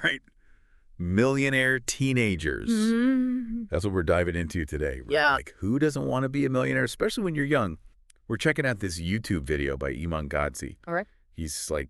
right? Millionaire teenagers. That's what we're diving into today. Right? Yeah. Like, who doesn't want to be a millionaire, especially when you're young? We're checking out this YouTube video by Iman Gadzhi. All right. He's like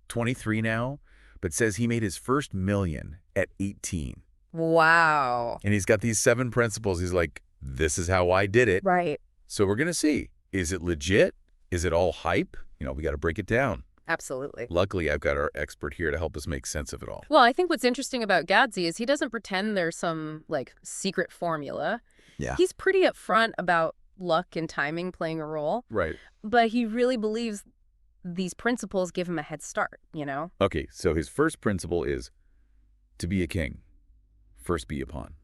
23 now, but says he made his first million at 18. Wow. And he's got these 7 principles. He's like, this is how I did it. Right. So we're going to see, is it legit? Is it all hype? We got to break it down. Absolutely. Luckily, I've got our expert here to help us make sense of it all. Well, I think what's interesting about Gadzhi is he doesn't pretend there's some, secret formula. Yeah. He's pretty upfront about luck and timing playing a role. Right. But he really believes these principles give him a head start, Okay, so his first principle is to be a king, first be a pawn.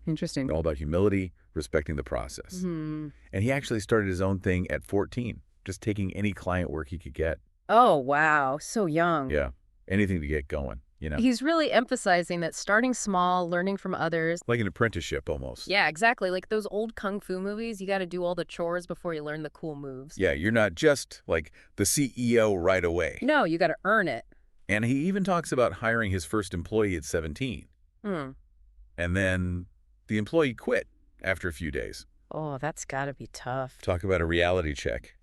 Interesting. All about humility, respecting the process. Hmm. And he actually started his own thing at 14, just taking any client work he could get. Oh, wow. So young. Yeah, anything to get going, He's really emphasizing that starting small, learning from others. Like an apprenticeship almost. Yeah, exactly. Like those old kung fu movies, you got to do all the chores before you learn the cool moves. Yeah, you're not just like the CEO right away. No, you got to earn it. And he even talks about hiring his first employee at 17. Hmm. And then the employee quit after a few days. Oh, that's got to be tough. Talk about a reality check.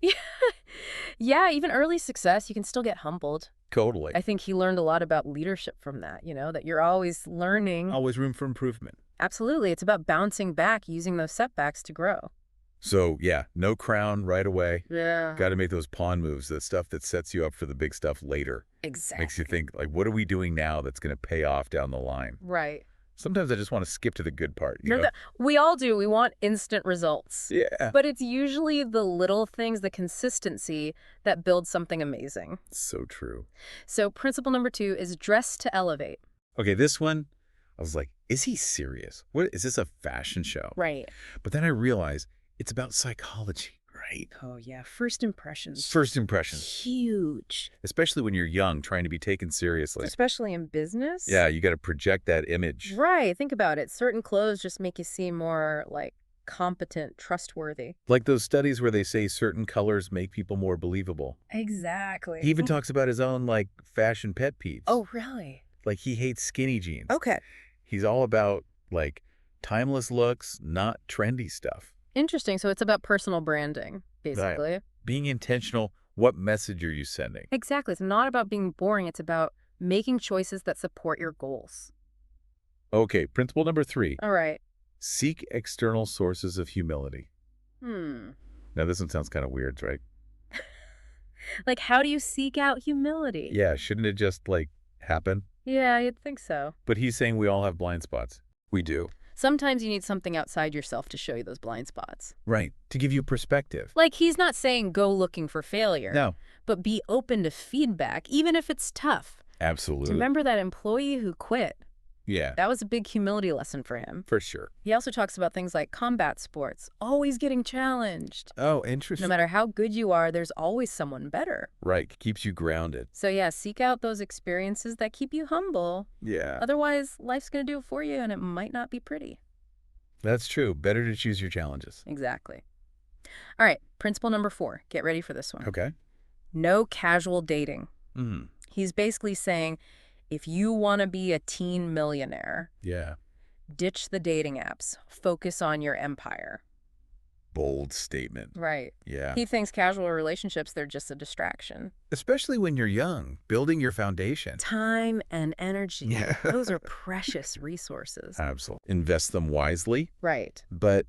Yeah, even early success, you can still get humbled. Totally. I think he learned a lot about leadership from that, that you're always learning. Always room for improvement. Absolutely. It's about bouncing back, using those setbacks to grow. So, yeah, no crown right away. Yeah. Got to make those pawn moves, the stuff that sets you up for the big stuff later. Exactly. Makes you think, like, what are we doing now that's going to pay off down the line? Right. Sometimes I just want to skip to the good part. You know? We all do. We want instant results. Yeah. But it's usually the little things, the consistency, that build something amazing. So true. So principle number 2 is dress to elevate. Okay, this one, I was like, is he serious? What is this, a fashion show? Right. But then I realized it's about psychology, right? Oh, yeah. First impressions. First impressions. Huge. Especially when you're young, trying to be taken seriously. Especially in business. Yeah, you got to project that image. Right. Think about it. Certain clothes just make you seem more competent, trustworthy. Like those studies where they say certain colors make people more believable. Exactly. He even talks about his own, fashion pet peeves. Oh, really? Like, he hates skinny jeans. Okay. He's all about, timeless looks, not trendy stuff. Interesting. So it's about personal branding, basically. Right. Being intentional, what message are you sending? Exactly. It's not about being boring. It's about making choices that support your goals. Okay, principle number 3. All right. Seek external sources of humility. Now, this one sounds kind of weird, right? How do you seek out humility? Yeah, shouldn't it just, happen? Yeah, you'd think so. But he's saying we all have blind spots. We do. Sometimes you need something outside yourself to show you those blind spots. Right, to give you perspective. He's not saying go looking for failure. No. But be open to feedback, even if it's tough. Absolutely. Remember that employee who quit? Yeah. That was a big humility lesson for him. For sure. He also talks about things like combat sports, always getting challenged. Oh, interesting. No matter how good you are, there's always someone better. Right, keeps you grounded. So yeah, seek out those experiences that keep you humble. Yeah. Otherwise, life's going to do it for you and it might not be pretty. That's true. Better to choose your challenges. Exactly. All right, principle number 4. Get ready for this one. Okay. No casual dating. Mm. He's basically saying, if you want to be a teen millionaire, Yeah. ditch the dating apps. Focus on your empire. Bold statement. Right. Yeah. He thinks casual relationships, they're just a distraction. Especially when you're young, building your foundation. Time and energy. Yeah. Those are precious resources. Absolutely. Invest them wisely. Right. But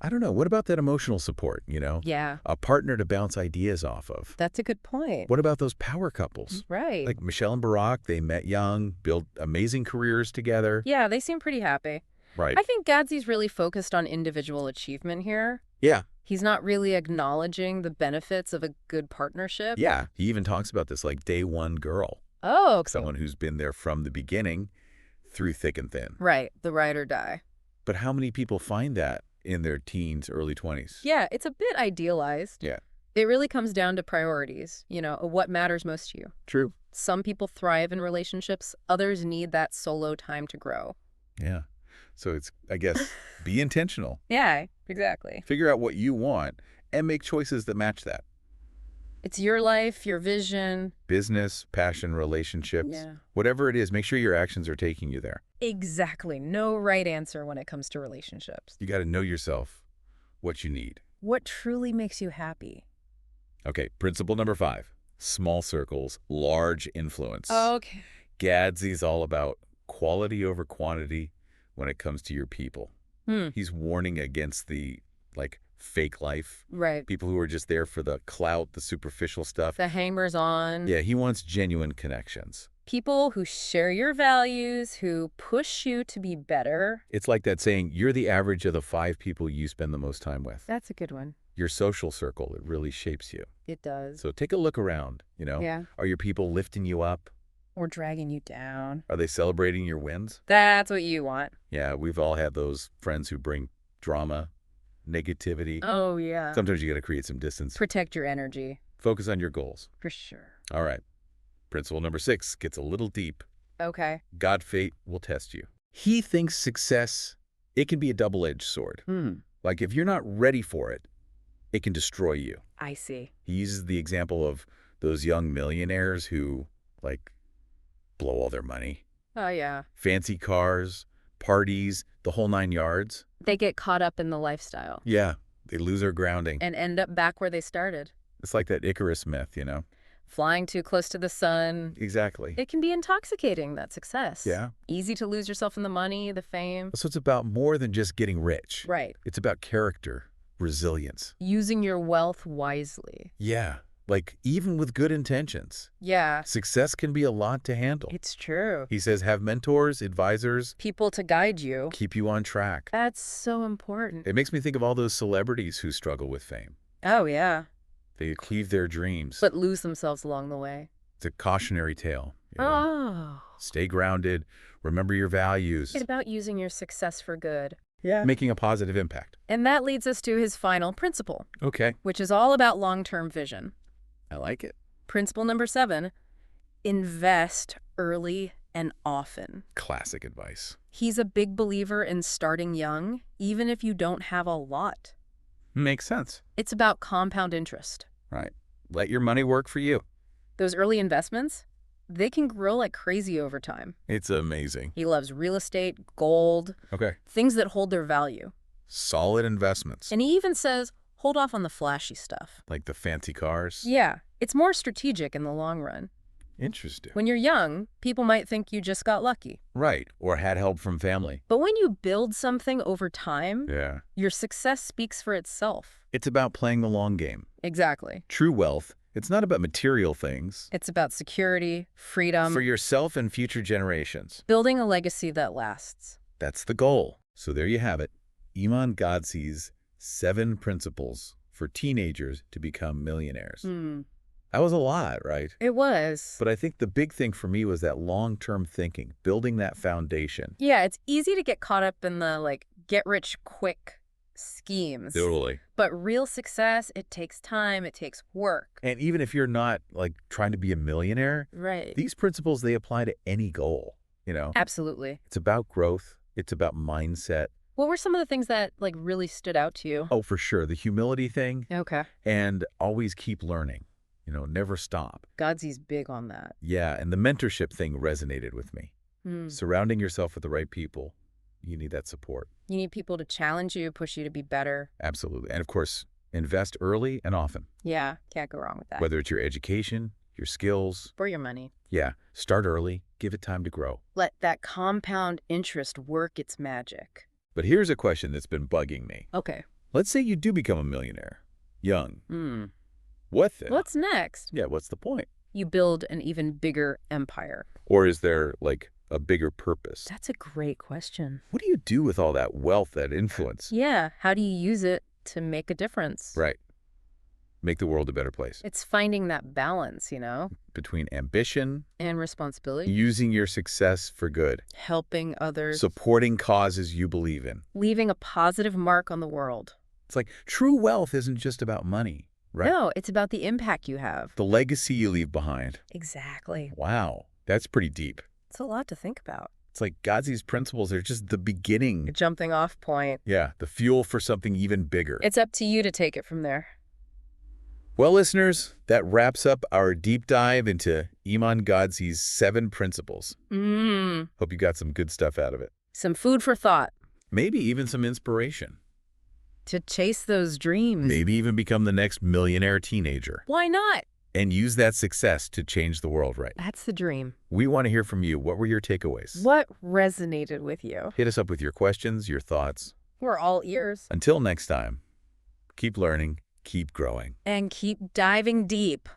I don't know. What about that emotional support, Yeah. A partner to bounce ideas off of. That's a good point. What about those power couples? Right. Like Michelle and Barack, they met young, built amazing careers together. Yeah, they seem pretty happy. Right. I think Gadzhi's really focused on individual achievement here. Yeah. He's not really acknowledging the benefits of a good partnership. Yeah. He even talks about this day one girl. Oh, okay. Someone who's been there from the beginning through thick and thin. Right. The ride or die. But how many people find that in their teens, early 20s? Yeah, it's a bit idealized. Yeah. It really comes down to priorities, what matters most to you. True. Some people thrive in relationships. Others need that solo time to grow. Yeah. So it's, I guess, be intentional. Yeah, exactly. Figure out what you want and make choices that match that. It's your life, your vision. Business, passion, relationships, Yeah. whatever it is, make sure your actions are taking you there. Exactly. No right answer when it comes to relationships. You got to know yourself, what you need. What truly makes you happy? Okay, principle number 5, small circles, large influence. Okay. Gadzhi's all about quality over quantity when it comes to your people. Hmm. He's warning against the, fake life. Right. People who are just there for the clout, the superficial stuff. The hangers on. Yeah, he wants genuine connections. People who share your values, who push you to be better. It's like that saying, you're the average of the 5 people you spend the most time with. That's a good one. Your social circle, it really shapes you. It does. So take a look around, Yeah. Are your people lifting you up? Or dragging you down. Are they celebrating your wins? That's what you want. Yeah, we've all had those friends who bring drama, negativity. Oh, yeah. Sometimes you got to create some distance. Protect your energy. Focus on your goals. For sure. All right. Principle number 6 gets a little deep. Okay. God fate will test you. He thinks success, it can be a double-edged sword. Like if you're not ready for it, it can destroy you. I see. He uses the example of those young millionaires who, blow all their money. Oh, yeah. Fancy cars, parties, the whole 9 yards. They get caught up in the lifestyle. Yeah, they lose their grounding. And end up back where they started. It's like that Icarus myth, Flying too close to the sun. Exactly. It can be intoxicating, that success. Yeah. Easy to lose yourself in the money, the fame. So it's about more than just getting rich. Right. It's about character, resilience. Using your wealth wisely. Yeah, even with good intentions. Yeah. Success can be a lot to handle. It's true. He says have mentors, advisors. People to guide you. Keep you on track. That's so important. It makes me think of all those celebrities who struggle with fame. Oh, yeah. They achieve their dreams. But lose themselves along the way. It's a cautionary tale. Oh. Stay grounded. Remember your values. It's about using your success for good. Yeah. Making a positive impact. And that leads us to his final principle. Okay. Which is all about long-term vision. I like it. Principle number 7, invest early and often. Classic advice. He's a big believer in starting young, even if you don't have a lot. Makes sense. It's about compound interest. Right. Let your money work for you. Those early investments, they can grow like crazy over time. It's amazing. He loves real estate, gold, Okay. things that hold their value. Solid investments. And he even says, hold off on the flashy stuff. Like the fancy cars. Yeah, it's more strategic in the long run. Interesting. When you're young, people might think you just got lucky. Right. Or had help from family. But when you build something over time, Yeah. your success speaks for itself. It's about playing the long game. Exactly. True wealth, it's not about material things. It's about security, freedom, For yourself and future generations. building a legacy that lasts. That's the goal. So there you have it. Iman Gadzhi's 7 principles for teenagers to become millionaires. That was a lot, right? It was. But I think the big thing for me was that long-term thinking, building that foundation. Yeah, it's easy to get caught up in the, get-rich-quick schemes. Totally. But real success, it takes time, it takes work. And even if you're not, trying to be a millionaire, Right. these principles, they apply to any goal, Absolutely. It's about growth. It's about mindset. What were some of the things that, really stood out to you? Oh, for sure. The humility thing. Okay. And always keep learning. Never stop. Gadzhi's big on that. Yeah, and the mentorship thing resonated with me. Surrounding yourself with the right people, you need that support. You need people to challenge you, push you to be better. Absolutely. And of course, invest early and often. Yeah, can't go wrong with that. Whether it's your education, your skills. For your money. Yeah, start early, give it time to grow. Let that compound interest work its magic. But here's a question that's been bugging me. Okay. Let's say you do become a millionaire, young. What then? What's next? Yeah, what's the point? You build an even bigger empire. Or is there, a bigger purpose? That's a great question. What do you do with all that wealth, that influence? Yeah, how do you use it to make a difference? Right. Make the world a better place. It's finding that balance, Between ambition, and responsibility. using your success for good, Helping others. supporting causes you believe in. Leaving a positive mark on the world. It's like true wealth isn't just about money, right? No, it's about the impact you have. The legacy you leave behind. Exactly. Wow, that's pretty deep. It's a lot to think about. It's like Gadzhi's principles are just the beginning. A jumping off point. Yeah, the fuel for something even bigger. It's up to you to take it from there. Well, listeners, that wraps up our deep dive into Iman Gadzhi's 7 principles. Hope you got some good stuff out of it. Some food for thought. Maybe even some inspiration. To chase those dreams. Maybe even become the next millionaire teenager. Why not? And use that success to change the world, right? That's the dream. We want to hear from you. What were your takeaways? What resonated with you? Hit us up with your questions, your thoughts. We're all ears. Until next time, keep learning, keep growing. And keep diving deep.